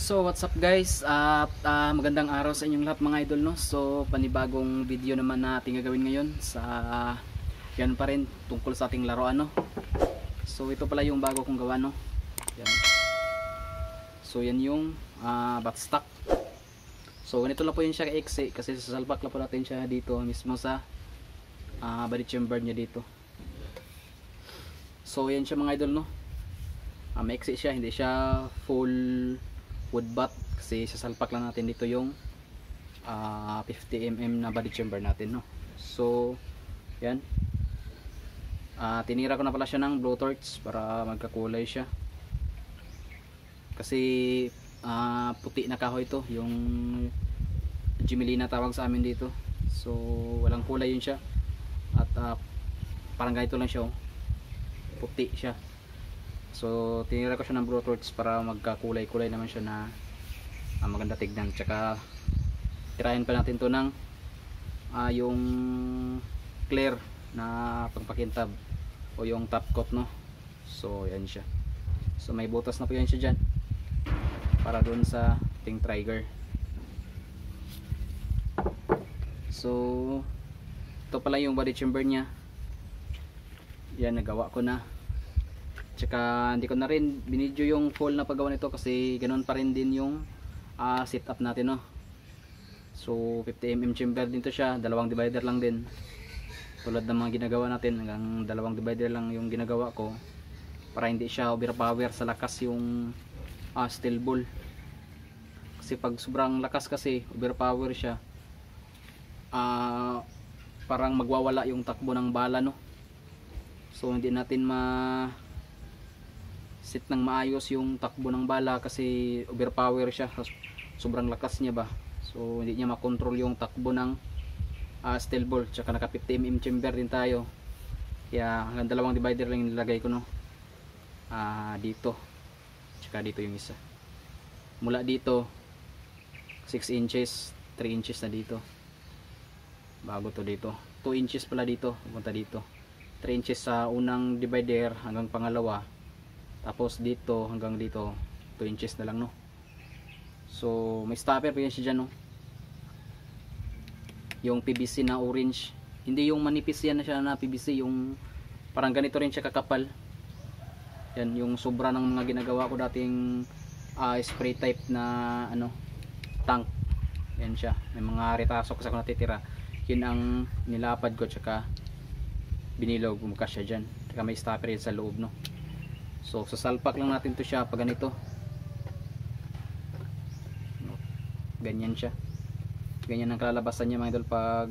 So what's up guys, magandang araw sa inyong lahat mga idol, no? So panibagong video naman na ating gagawin ngayon sa yan pa rin tungkol sa ating laruan, no? So ito pala yung bago kong gawa, no? Yan. So yan yung buttstock. So ganito lang po yun siya kaiksi kasi sasalpak lang po natin siya dito mismo sa body chamber niya dito. So yan siya mga idol, no? Maiksi siya, hindi siya full wood butt kasi sasalpak lang natin dito yung 50mm na body chamber natin, no? So yan, tinira ko na pala siya ng blowtorch para magkakulay siya kasi puti na kahoy ito, yung Jimelina tawag sa amin dito. So walang kulay yun siya at parang ganito lang siya, oh. Puti siya. So tinira ko siya ng blowtorch para magkakulay-kulay naman siya na maganda tignan. Tsaka tirahin pa natin to ng yung clear na pagpakintab o yung top coat, no? So yan siya. So may butas na po yan siya dyan para dun sa ting trigger. So ito pala yung body chamber nya. Yan, nagawa ko na. Tsaka hindi ko na rin binidyo yung full na paggawa nito kasi ganoon pa rin din yung setup natin, no? So 50mm chamber din to siya, dalawang divider lang din tulad ng mga ginagawa natin, hanggang dalawang divider lang yung ginagawa ko para hindi siya overpower sa lakas yung steel ball. Kasi pag sobrang lakas kasi overpower siya, parang magwawala yung takbo ng bala, no? So hindi natin set ng maayos yung takbo ng bala kasi overpower siya, sobrang lakas niya ba. So hindi niya makontrol yung takbo ng steel ball. Tsaka naka 50mm chamber din tayo, kaya hanggang dalawang divider lang yung nilagay ko, no? Dito tsaka dito yung isa, mula dito 6 inches, 3 inches na dito, bago to dito 2 inches pala dito, pupunta dito 3 inches sa unang divider hanggang pangalawa. Tapos dito hanggang dito 2 inches na lang, no? So may stopper pa yan siya dyan, no? Yung PVC na orange, hindi yung manipis yan na siya na PVC, yung parang ganito rin siya kakapal. Yan yung sobra ng mga ginagawa ko dating spray type na tank. Yan siya, may mga retasok sa ako natitira, yun ang nilapad ko tsaka binilog, bumukas siya dyan. Tsaka may stopper yan sa loob, no? So sasalpak lang natin to siya pag ganito. Ganyan siya. Ganyan ang kalalabasan niya mga idol pag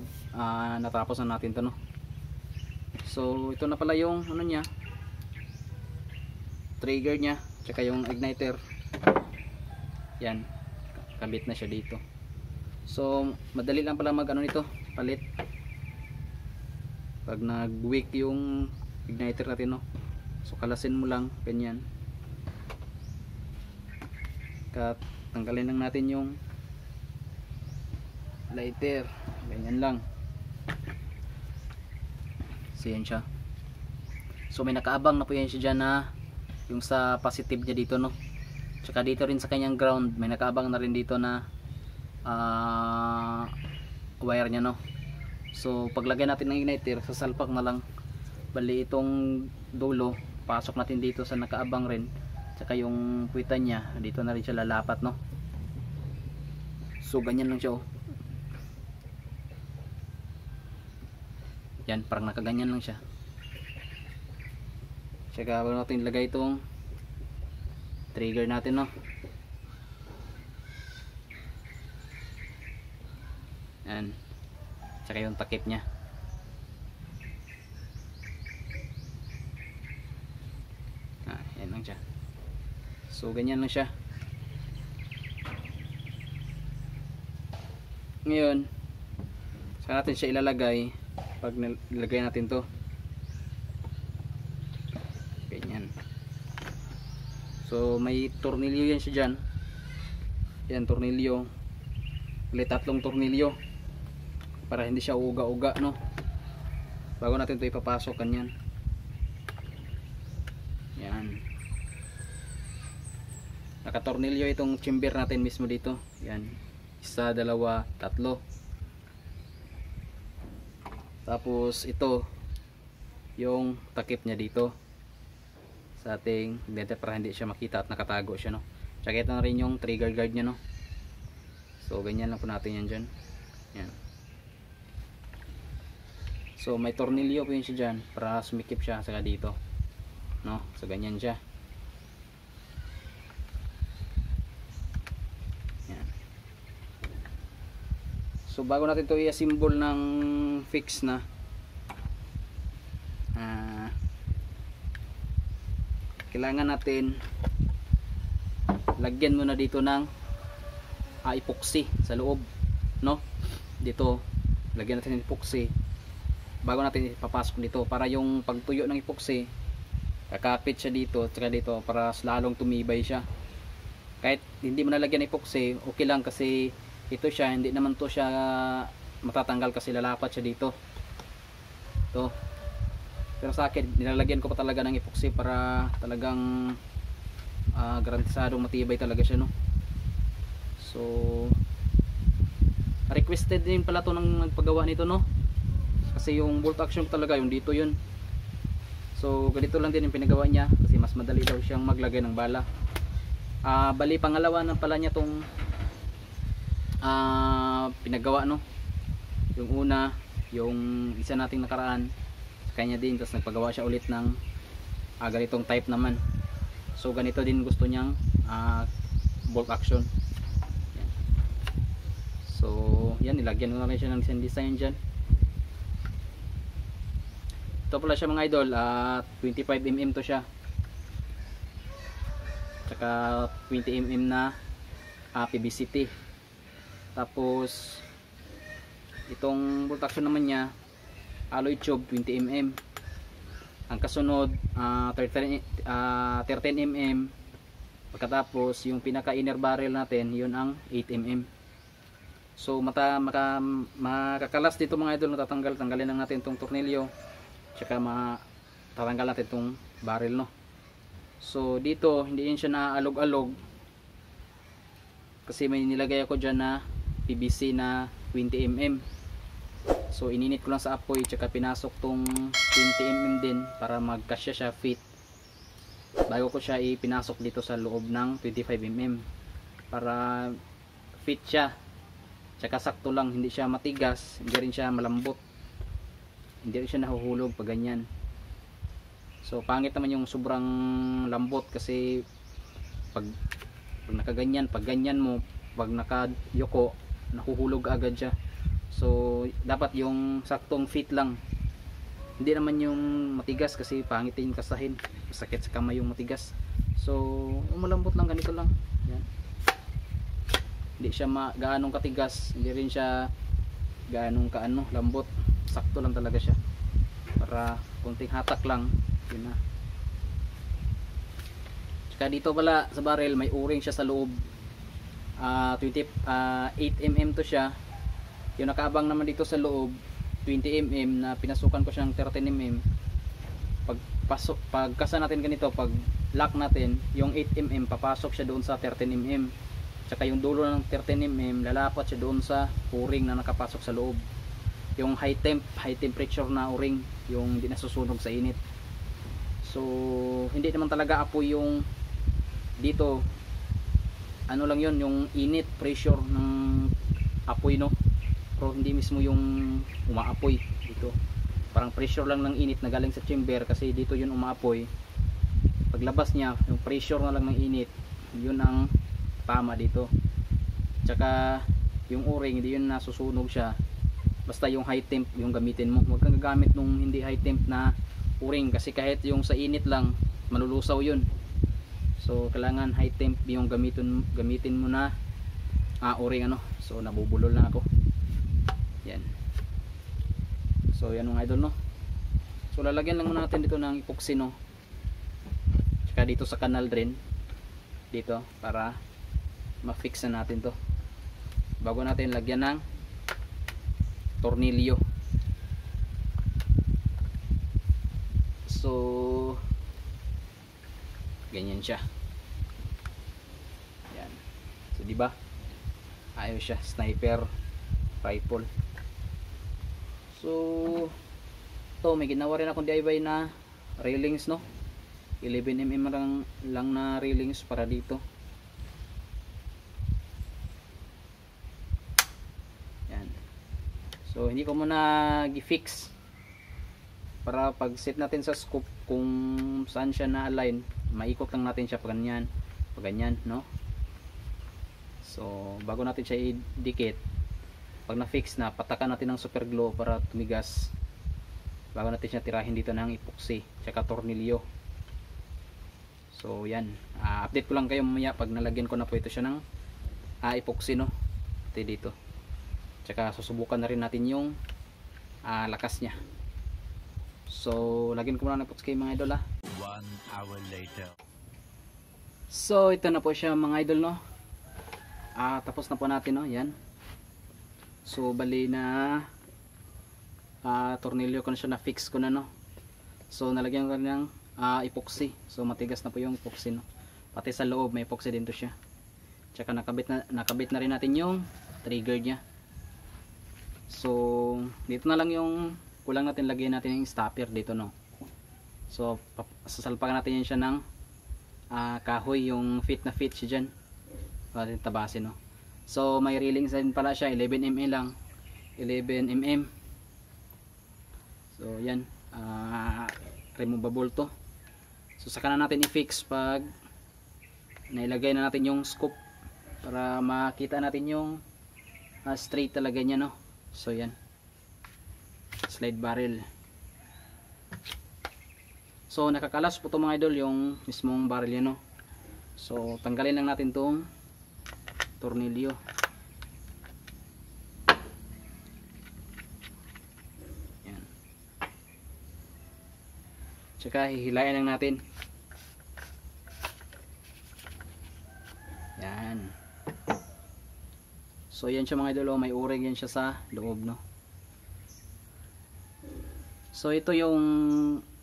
natapos na natin to, no? So ito na pala yung niya, trigger niya, tsaka yung igniter. Yan, kabit na siya dito. So madali lang pala mag nito, palit pag nag-weak yung igniter natin, no? So kalasin mo lang ganyan, tanggalin lang natin yung lighter, ganyan lang. So yan siya. So may nakaabang na po yan siya dyan na yung sa positive niya dito, no? Tsaka dito rin sa kanyang ground may nakaabang na rin dito na wire nya, no? So paglagay natin ng igniter, sasalpak na lang, bali itong dulo pasok natin dito sa nakaabang rin, tsaka yung puwitan niya dito na rin siya lalapat, no? So ganyan lang siya, oh. Yan, parang nakaganyan lang siya. Tsaka bago natin ilagay itong trigger natin, no? Yan, tsaka yung takip nya. Yan lang siya. So ganyan lang siya. Ngayon saan natin siya ilalagay? Pag nilagay natin to ganyan, so may tornilyo yan siya dyan. Yan, tornilyo, ulit 3 tornilyo para hindi siya uga-uga, no? Bago natin to ipapasok, kanyan. Yan. nakatornilyo itong chamber natin mismo dito. Yan, isa, dalawa, tatlo. Tapos ito yung takip niya dito sa ating dente para hindi siya makita at nakatago siya, no. Tsaka ito na rin yung trigger guard niya, no. So ganyan lang po natin yan dyan. Yan. So may tornilyo po yun siya dyan para sumikip siya saka dito, no. So ganyan siya. Yan. So bago natin ito i-assemble ng fix na, kailangan natin lagyan muna dito ng epoxy sa loob, no. Dito lagyan natin ng epoxy bago natin ipapasok dito para yung pagtuyo ng epoxy kakapit siya dito at dito para lalong tumibay siya. Kahit hindi mo nalagyan ng epoxy, okay lang kasi ito siya, hindi naman to siya matatanggal kasi lalapat siya dito. Ito. Pero sa akin, nilalagyan ko pa talaga ng epoxy para talagang garantisadong matibay talaga siya, no. So requested din pala to ng nagpagawa nito, no, kasi yung bolt action talaga yung dito yun. So ganito lang din yung pinagawa niya kasi mas madali daw siyang maglagay ng bala. Bali pangalawa na pala niya tong pinagawa, no. Yung una, yung isa nating nakaraan kanya din, tapos nagpagawa siya ulit ng ganitong type naman. So ganito din gusto niyang bolt action. Yan. So yan, nilagyan ko na rin siya ng design dyan. Ito pala siya mga idol, 25mm to siya, tsaka 20mm na PVCT. Tapos itong bolt action naman niya alloy tube 20mm. Ang kasunod 13mm. Pagkatapos yung pinaka inner barrel natin, yun ang 8mm. So makakalas dito mga idol, tanggalin lang natin itong tornilyo, tsaka tatanggal natin itong barrel, no. So dito hindi yun siya naalog-alog kasi may nilagay ako dyan na PVC na 20mm. So ininit ko lang sa apoy, tsaka pinasok tong 20mm din para magkasya siya fit bago ko siya ipinasok dito sa loob ng 25mm para fit siya, tsaka sakto lang, hindi siya matigas, hindi rin siya malambot, hindi rin siya nahuhulog pag ganyan. So pangit naman yung sobrang lambot kasi pag nakaganyan, pag ganyan mo, pag nakayoko, nahuhulog agad siya. So dapat yung saktong fit lang, hindi naman yung matigas kasi pangit yung kasahin, sakit sa kamay yung matigas. So yung malambot lang, ganito lang. Yan. Hindi siya gaanong katigas, hindi rin siya gaanong lambot, sakto lang talaga siya para kunting hatak lang, yun na. Tsaka dito pala sa barrel may o-ring siya sa loob, 8mm to siya. Yung nakaabang naman dito sa loob 20mm na pinasukan ko siyang 13mm. Pagkasa natin ganito, pag lock natin yung 8mm, papasok siya doon sa 13mm, tsaka yung dulo ng 13mm lalapat siya doon sa o-ring na nakapasok sa loob. Yung high temperature na o-ring, yung hindi nasusunog sa init. So hindi naman talaga apoy yung dito, ano lang yun, yung init, pressure ng apoy, no. Pero hindi mismo yung umaapoy dito, parang pressure lang ng init na galing sa chamber kasi dito yun umaapoy. Paglabas niya, yung pressure na lang ng init, yun ang tama dito. Tsaka yung o-ring, hindi yun nasusunog siya, basta yung high temp yung gamitin mo. Huwag kang gagamit nung hindi high temp na o-ring kasi kahit yung sa init lang malulusaw yun. So kailangan high temp yung gamitin mo na o-ring, ano. So nabubulol na ako. Yan. So yan mga idol, no. So lalagyan lang muna natin dito ng epoxy, no. Tsaka dito sa canal drain dito para ma-fix na natin to bago natin lagyan ng tornilyo. So ganyan siya. So di ba? Ayos siya, sniper rifle. So to may ginawa rin akong DIY na railings, no. 11mm lang na railings para dito. Yan. So hindi ko muna gi-fix para pag set natin sa scope kung saan siya na-align, maikot lang natin siya pag ganyan, no. So bago natin siya i-dikit, pag na-fix na, patakan natin ng super glue para tumigas bago natin siya tirahin dito ng epoxy tsaka tornilyo. So yan, update ko lang kayo mamaya pag nalagyan ko na po ito siya ng epoxy, no. Ito dito, tsaka susubukan na rin natin yung lakas nya. So lagyan ko muna ng epoxy mga idol. 1 hour later. So ito na po siya mga idol, no. Tapos na po natin, no. Yan. So bali na tornilyo ko na siya, na fix ko na, no. So nalagyan ko ng epoxy. So matigas na po yung epoxy, no. Pati sa loob may epoxy din to siya. Tsaka nakabit na rin natin yung trigger niya. So dito na lang yung kulang natin, lagyan natin yung stopper dito, no. So sasalpakan natin yan siya ng kahoy, yung fit na fit siya dyan para natin tabasin, no. So may railings din pala siya, 11mm lang, 11mm. So yan, removable to. So saka na natin i-fix pag nailagay na natin yung scoop para makita natin yung straight talaga niya, no. So yan, slide barrel. So nakakalas po to mga idol, yung mismong barrel yan, no. So tanggalin lang natin tong tornilyo. Yan. Tsaka hihilayan lang natin. Yan. So yan siya mga idol, may urig yan siya sa loob, no. So ito yung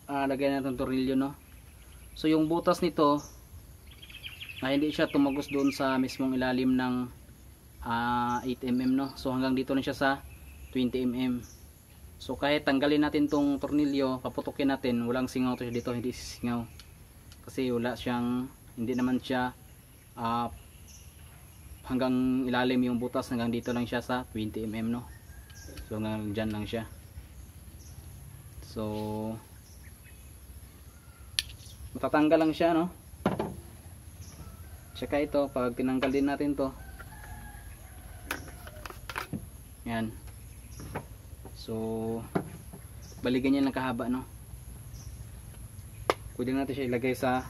lagyan natin tornilyo, no. So yung butas nito hindi siya tumagos doon sa mismong ilalim ng 8mm, no. So hanggang dito lang siya sa 20mm. So kahit tanggalin natin tong tornilyo, paputukin natin, walang singaw to dito, hindi singaw. Kasi wala siyang, hindi naman siya hanggang ilalim yung butas, hanggang dito lang siya sa 20mm, no. So hanggang dyan lang siya. So matatanggal lang siya, no. Tsaka ito, pag tinanggal din natin to, yan. So balikan niya lang kahaba, no. Pwede natin siya ilagay sa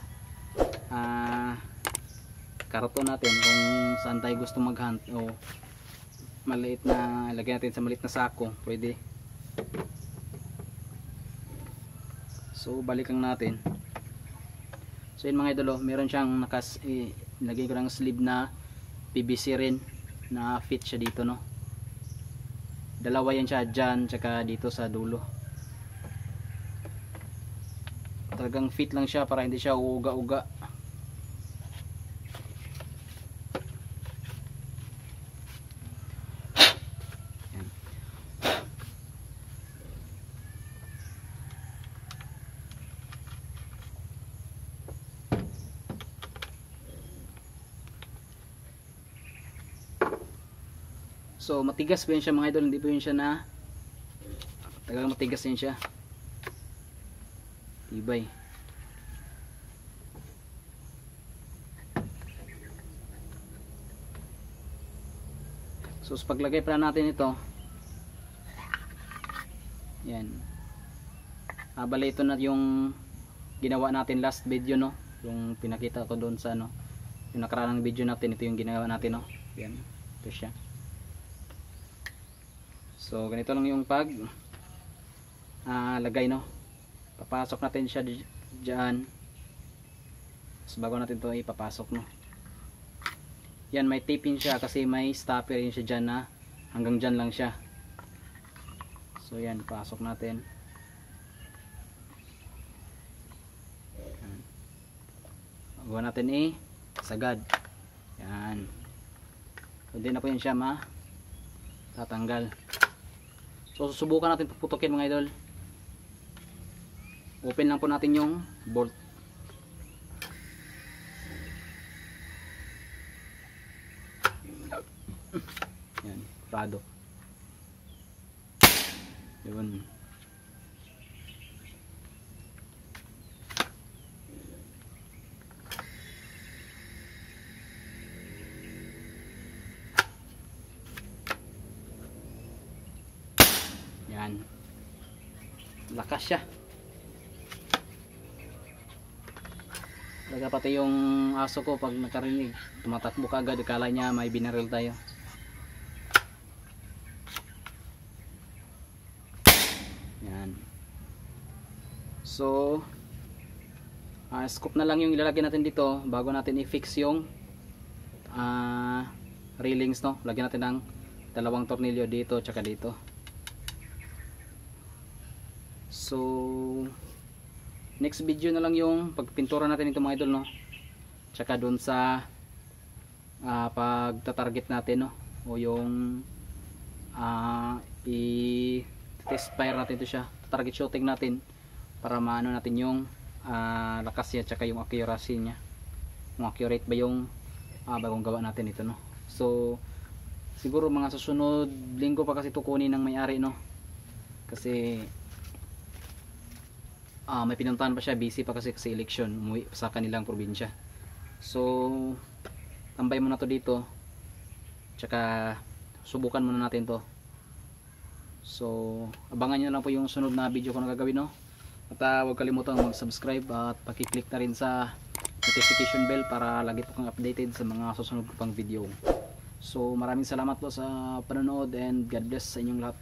karton natin kung saan tayo gusto mag-hunt, o maliit na, ilagay natin sa maliit na sako, pwede. So balikan natin. So yun mga idol, meron siyang nilagay ko ng sleeve na PVC rin na fit siya dito, no. Dalawa yan siya dyan, tsaka dito sa dulo. Talagang fit lang siya para hindi siya uuga-uga. So matigas pa yun siya mga idol, hindi pa yun siya na tagang matigas yun siya, tibay. So sa paglagay pala natin ito, yan, bali ito na yung ginawa natin last video, no. Yung pinakita ko doon sa yung nakaraang video natin, ito yung ginawa natin, no. Yan, ito siya. So ganito lang yung pag lagay, no. Papasok natin siya diyan. So bago natin to ipapasok, no. Yan, may taping siya kasi may stopper yun siya diyan, na hanggang diyan lang siya. So yan, pasok natin. Bago natin sagad. Yan. So hindi na po yan siya tatanggal. So susubukan natin puputukin mga idol. Open lang po natin yung bolt. Yan, prado. Yun. Yan. Lakas siya. Talaga pati yung aso ko pag nakarinig, tumatakbo ka agad, akala niya may binaril tayo. Yan. So, scoop na lang yung ilalagay natin dito bago natin i-fix yung railings, no? Lagyan natin ng dalawang tornilyo dito tsaka dito. So next video na lang yung pagpintura natin ito mga idol, no? Tsaka dun sa pagtatarget natin, no? O yung i-test fire natin ito siya, target shooting natin para maano natin yung lakas niya tsaka yung accuracy niya, kung accurate ba yung bagong gawa natin ito, no? So siguro mga susunod linggo pa kasi ito kunin ng may-ari, no? Kasi may pinuntahan pa siya, busy pa kasi election, umuwi sa kanilang probinsya. So tambay muna to dito, tsaka subukan muna natin to. So abangan nyo lang po yung sunod na video ko na gagawin, no? At huwag kalimutan mag-subscribe at pakiclick na rin sa notification bell para lagi po kang updated sa mga susunod ko pang video. So maraming salamat po sa panonood and God bless sa inyong lahat.